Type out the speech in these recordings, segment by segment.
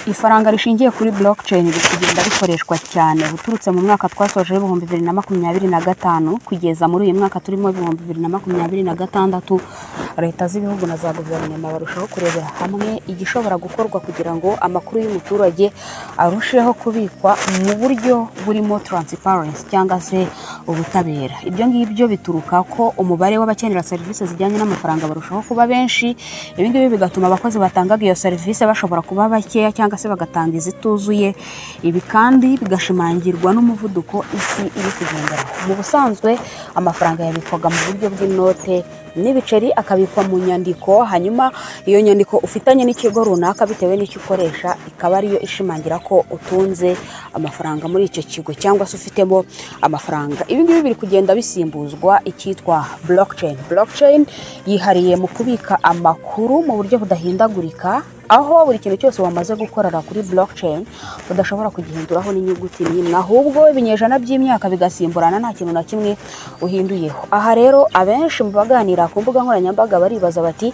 Ifaranga rishingiye kuri blockchain rikigenda rikoreshwa cyane buturutse mu mwaka twasoje 2025 kugeza muri uyu mwaka turimo 2026. Leta z'ibihugu na za guverinoma barushaho kurebera hamwe igishobora gukorwa kugira ngo amakuru y'umuturage arusheho kubikwa mu buryo burimo transparency cyangwa se ubutabera. Ibyo ngibyo bituruka ko umubare w'abakenera serivisi zijyanye n'amafaranga barushaho kuba benshi. Ibi ngibi bigatuma abakozi batangaga iyo serivisi bashobora kuba bakeya cyangwa se bagatanga izituzuye. Ibi kandi bigashimangirwa n'umuvuduko isi iri kugendera. Mu busanzwe amafaranga yabikwaga mu buryo bw'inote n'ibiceri akabikwa mu nyandiko, hanyuma iyo nyandiko ufitanye n'ikigo runaka bitewe n'icyo ukoresha ikaba ariyo ishimangira ko utunze amafaranga muri icyo kigo cyangwa se ufitemo amafaranga. Ibi ngibi biri kugenda bisimbuzwa icyitwa blockchain. Blockchain yihariye mu kubika amakuru mu buryo budahindagurika, aho buri kintu cyose wamaze gukorera kuri blockchain udashobora kugihinduraho n'inyuguti n'imwe, ahubwo ibinyejana by'imyaka bigasimburana nta kintu na kimwe uhinduyeho. Aha rero abenshi mu baganira ku mbuga nkoranyambaga baribaza bati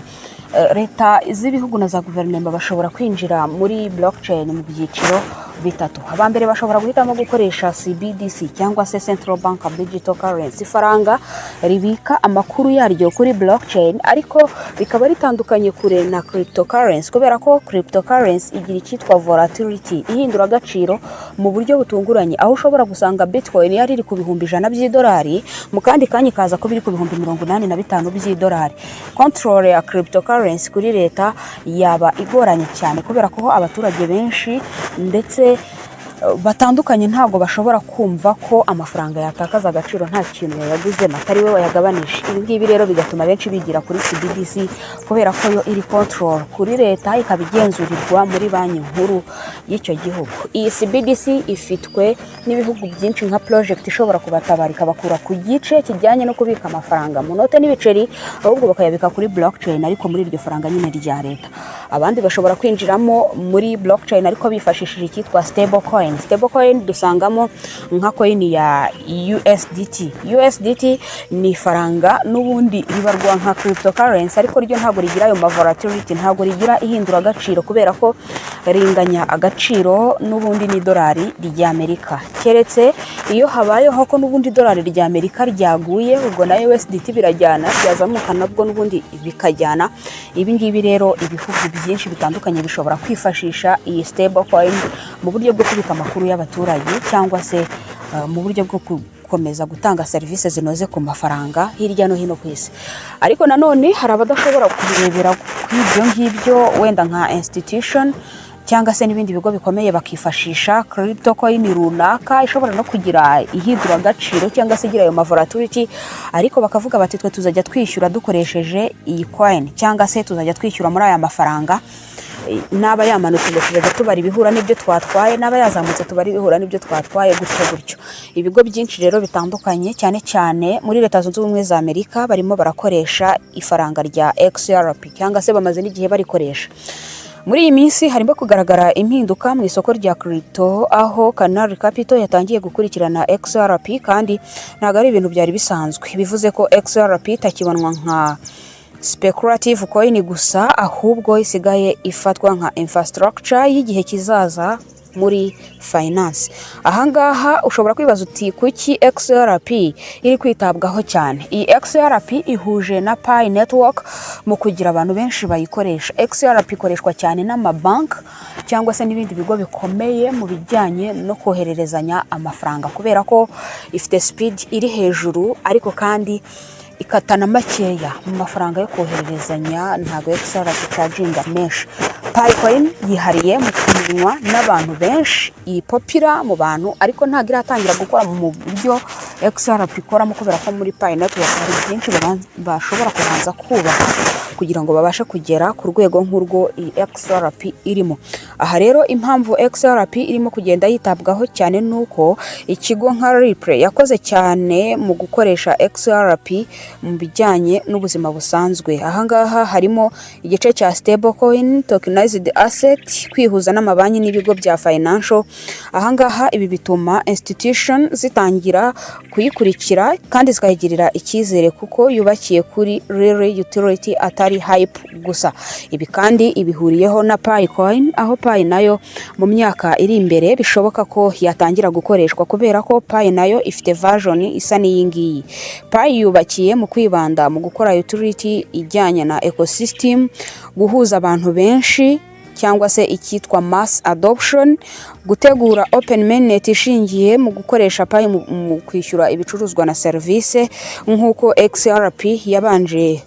leta z'ibihugu na za guverinoma bashobora kwinjira muri blockchain mu byiciro bitatu. Abambere bashobora guhitamo gukoresha CBDC cyangwa se Central Bank Digital Currency, faranga ribika amakuru yaryo kuri blockchain, ariko bikaba ritandukanye kure na cryptocurrency kubera ko cryptocurrency igira icyitwa volatility, ihindura agaciro mu buryo butunguranye, aho ushobora gusanga Bitcoin yari iri ku bihumbi $100 mu kandi kanya kaza ko biri ku bihumbi $85. Control ya cryptocurrency kuri leta yaba igoranye cyane kubera ko abaturage benshi ndetse batandukanye ntabwo bashobora kumva ko amafaranga yatakaza agaciro nta kintu yaguze atari we wayagabanije. Ibi ngibi rero bigatuma benshi bigira kuri CBDC kubera ko yo iri control kuri leta, ikabigenzurirwa muri banki nkuru y'icyo gihugu. Iyi CBDC ifitwe n'ibihugu byinshi nka project ishobora kubatabara ikabakura ku gice kijyanye no kubika amafaranga mu note n'ibiceri, ahubwo bakayabika kuri blockchain ariko muri iryo faranga nyine rya leta. Abandi bashobora kwinjiramo muri blockchain ariko bifashishije icyitwa stablecoin. Stablecoin dusangamo nka coin ya USDT. USDT ni faranga n'ubundi ribarwa nka cryptocurrency, ariko ryo ntabwo rigira ayo volatility, ntabwo rigira ihindura agaciro kubera ko ringanya agaciro n'ubundi ni dolari ry'Amerika, keretse iyo habayeho ko n'ubundi dolari ry'Amerika ryaguye ubwo na USDT birajyana, byazamuka nabwo n'ubundi bikajyana. Ibi ngibi rero ibihugu byinshi bitandukanye bishobora kwifashisha iyi stablecoin mu buryo bwo kubika amakuru y'abaturage cyangwa se mu buryo bwo gukomeza gutanga serivisi zinoze ku mafaranga hirya no hino ku isi. Ariko nanone hari abadashobora kubirebera kw'ibyo ngibyo, wenda nka institution cyangwa se n'ibindi bigo bikomeye bakifashisha cryptocoin runaka ishobora no kugira ihindura agaciro cyangwa se igira ayo volatility, ariko bakavuga bati twe tuzajya twishyura dukoresheje iyi coin cyangwa se tuzajya twishyura muri aya mafaranga, naba yamanutse tuzajya tubara ibihura n'ibyo twatwaye, naba yazamutse tubara ibihura n'ibyo twatwaye, gutyo. Ibigo byinshi rero bitandukanye cyane cyane muri Leta Zunze Ubumwe za Amerika barimo barakoresha ifaranga rya XRP cyangwa se bamaze n'igihe barikoresha. Muri iyi minsi harimo kugaragara impinduka mu isoko rya crypto, aho Canary Capital yatangiye gukurikirana XRP kandi ntago ari ibintu byari bisanzwe. Bivuze ko XRP itakibonwa nka speculative coin gusa, ahubwo isigaye ifatwa nka infrastructure y'igihe kizaza muri finance. Ahangaha ushobora kwibaza uti kuki XRP iri kwitabwaho cyane? Iyi XRP ihuje na Pi Network mu kugira abantu benshi bayikoresha. XRP ikoreshwa cyane n'amabank cyangwa se n'ibindi bigo bikomeye mu bijyanye no kohererezanya amafaranga kubera ko ifite speed iri hejuru, ariko kandi ikatana makeya mu mafaranga yo kohererezanya, ntago XRP charginga menshi. Picoin yihariye mu kumenywa n'abantu benshi, iyi popular mu bantu, ariko ntago iratangira gukora mu buryo XRP ikoramo kubera ko muri Pi Network hari byinshi bashobora kubanza kubaka kugira ngo babashe kugera ku rwego nk'urwo XRP irimo. Aha rero impamvu XRP irimo kugenda yitabwaho cyane nuko ikigo nka Ripple yakoze cyane mu gukoresha XRP mu bijyanye n'ubuzima busanzwe. Ahangaha harimo igice cya stablecoin, tokenized asset, kwihuza n'amabanki n'ibigo bya financial. Ahangaha ibi bituma institution zitangira kuyikurikira kandi zikayigirira icyizere kuko yubakiye kuri real utility atari hype gusa. Ibi kandi ibihuriyeho na Pi coin, aho Pi nayo mu myaka iri imbere bishoboka ko yatangira gukoreshwa kubera ko Pi nayo ifite version isa n'iyi ngiyi. Pi yubakiye mu kwibanda mu gukora utility ijyanye na ecosystem, guhuza abantu benshi cyangwa se icyitwa mass adoption, gutegura open mainnet ishingiye mu gukoresha Pi mu kwishyura ibicuruzwa na service nk'uko XRP yabanje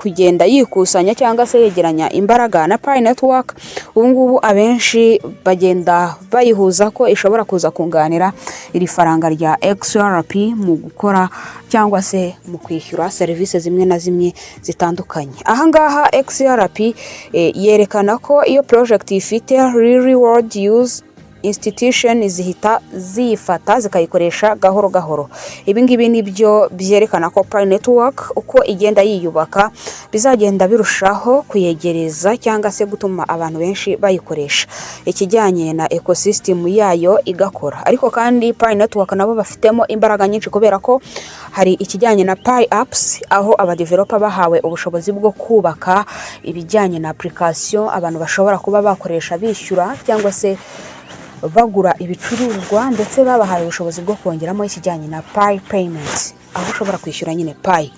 kugenda yikusanya cyangwa se yegeranya imbaraga na Pi Network. Ubu ngubu abenshi bagenda bayihuza ko ishobora kuza kunganira iri faranga rya XRP mu gukora cyangwa se mu kwishyura service zimwe na zimwe zitandukanye. Ahangaha XRP yerekana ko iyo project ifite real world use, institution zihita ziyifata zikayikoresha gahoro gahoro. Ibi ngibi nibyo byerekana ko Pi Network uko igenda yiyubaka bizagenda birushaho kuyegereza cyangwa se gutuma abantu benshi bayikoresha, ikijyanye na ecosystem yayo igakora. Ariko kandi Pi Network nabo bafitemo imbaraga nyinshi kubera ko hari ikijyanye na Pi apps, aho aba developer bahawe ubushobozi bwo kubaka ibijyanye na application abantu bashobora kuba bakoresha bishyura cyangwa se bagura ibicuruzwa, ndetse babahaye ubushobozi bwo kongeramo ikijyanye na Pi payment, aho ushobora kwishyura nyine Pi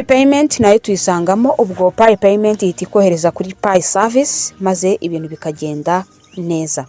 payment nayo tuyisangamo. Ubwo Pi payment ihita ikohereza kuri Pi service maze ibintu bikagenda neza.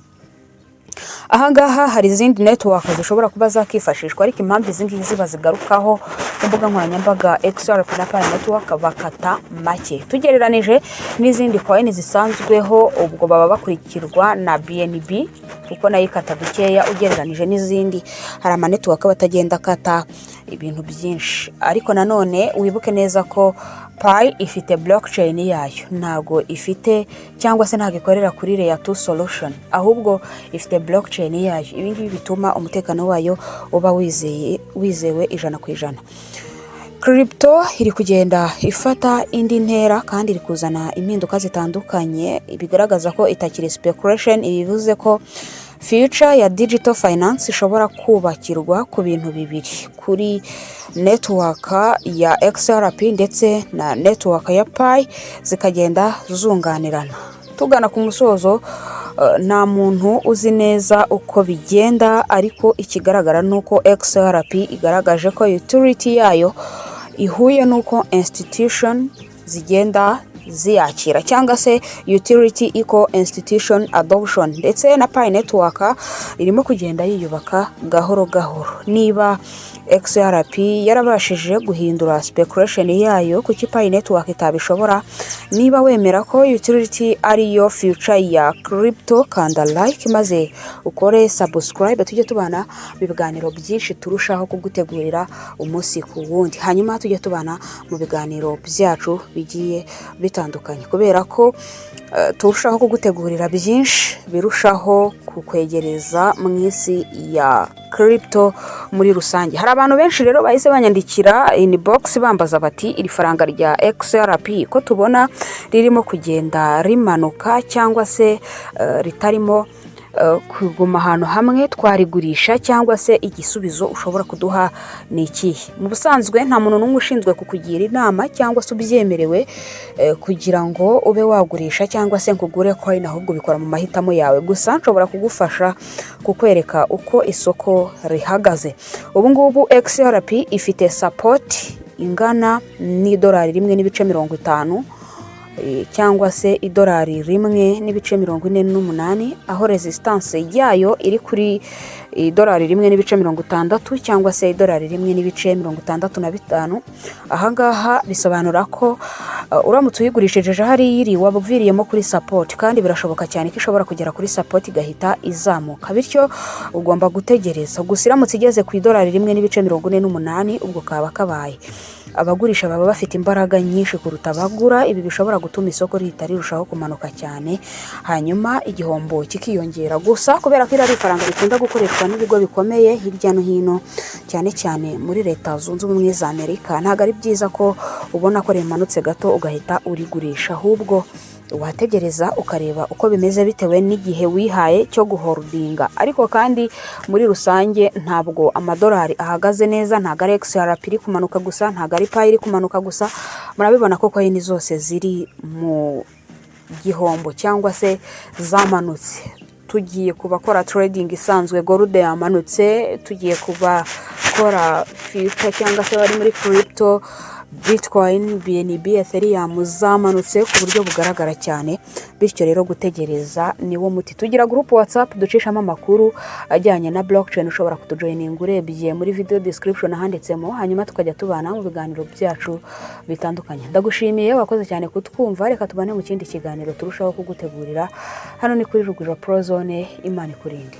Ahangaha hari izindi network zishobora kuba zakifashishwa, ariko impamvu izi ngizi bazigarukaho ku mbuga nkoranyambaga XRP na Pi Network bakata make tugereranije n'izindi coin zisanzweho. Ubwo baba bakurikirwa na BNB kuko nayo ikata dukeya ugereranije n'izindi. Hari ama network batagenda kata ibintu byinshi, ariko nanone wibuke neza ko Pi ifite blockchain yayo, ntago ifite cyangwa se ntago ikorera kuri layer 2 solution, ahubwo ifite blockchain yayo. Ibi ngibi bituma umutekano wayo uba wizewe 100%. Crypto iri kugenda ifata indi ntera kandi iri kuzana impinduka zitandukanye, bigaragaza ko itakiri speculation. Ibivuze ko future ya digital finance ishobora kubakirwa ku bintu bibiri, kuri network ya XRP ndetse na network ya Pi, zikagenda zunganirana. Tugana ku musozo, nta muntu uzi neza uko bigenda, ariko ikigaragara nuko XRP igaragaje ko utility yayo ihuye nuko institution zigenda ziyakira cyangwa se utility eco institution adoption, ndetse na Pi Network irimo kugenda yiyubaka gahoro gahoro. Niba XRP yarabashije guhindura speculation yayo kuki Pi Network itabishobora, niba wemera ko utility ari yo future ya crypto, kanda like maze ukore subscribe, tujye tubana biganiro byinshi turushaho kugutegurira umunsi ku wundi, hanyuma tujye tubana mu biganiro byacu bigiye bitandukanye, kubera ko turushaho kugutegurira byinshi birushaho kukwegereza mu isi ya crypto muri rusange. Hari abantu benshi rero bahise banyandikira inbox bambaza bati iri faranga rya XRP ko tubona ririmo kugenda rimanuka cyangwa se ritarimo kuguma ahantu hamwe, twarigurisha cyangwa se igisubizo ushobora kuduha ni ikihe? Mu busanzwe nta muntu n'umwe ushinzwe kukugira inama cyangwa se ubyemerewe kugira ngo ube wagurisha cyangwa se nkugure coin, ahubwo bikora mu mahitamo yawe. Gusa nshobora kugufasha kukwereka uko isoko rihagaze. Ubu ngubu XRP ifite support ingana $1.50 cyangwa se $1.48, aho resistance yayo iri kuri $1.60 cyangwa se $1.65. Ahangaha bisobanura ko uramutse uyigurishije hari iri wabuviriyemo kuri support, kandi birashoboka cyane ko ishobora kugera kuri support igahita izamuka, bityo ugomba gutegereza. Gusa iramutse igeze ku $1.48 ubwo kaba kabaye. Abagurisha baba bafite imbaraga nyinshi kuruta abagura, ibi bishobora gutuma isoko rihita rirushaho kumanuka cyane, hanyuma igihombo kikiyongera. Gusa kubera ko iri faranga rikunda gukoreshwa n'ibigo bikomeye hirya no hino, cyane cyane muri Leta Zunze Ubumwe za Amerika, ntabwo ari byiza ko ubona ko rimanutse gato ugahita urigurisha, ahubwo wategereza ukareba uko bimeze bitewe n'igihe wihaye cyo guholdinga. Ariko kandi muri rusange ntabwo amadolari ahagaze neza, ntabwo ari XRP iri kumanuka gusa, ntabwo ari Pi iri kumanuka gusa. Murabibona ko coin zose ziri mu gihombo cyangwa se zamanutse. Tugiye kubakora trading isanzwe, gold yamanutse. Tugiye kubakora future cyangwa se bari muri crypto, Bitcoin, BNB, Ethereum zamanutse ku buryo bugaragara cyane. Bityo rero gutegereza niwo muti. Tugira group WhatsApp ducishamo amakuru ajyanye na blockchain. Ushobora kutujoininga urebye muri video description handitsemo, hanyuma tukajya tubana mu biganiro byacu bitandukanye. Ndagushimiye, wakoze cyane kutwumva. Reka tubane mu kindi kiganiro turushaho kugutegurira. Hano ni kuri Rugwiro Pro Zone. Imana ikurinde.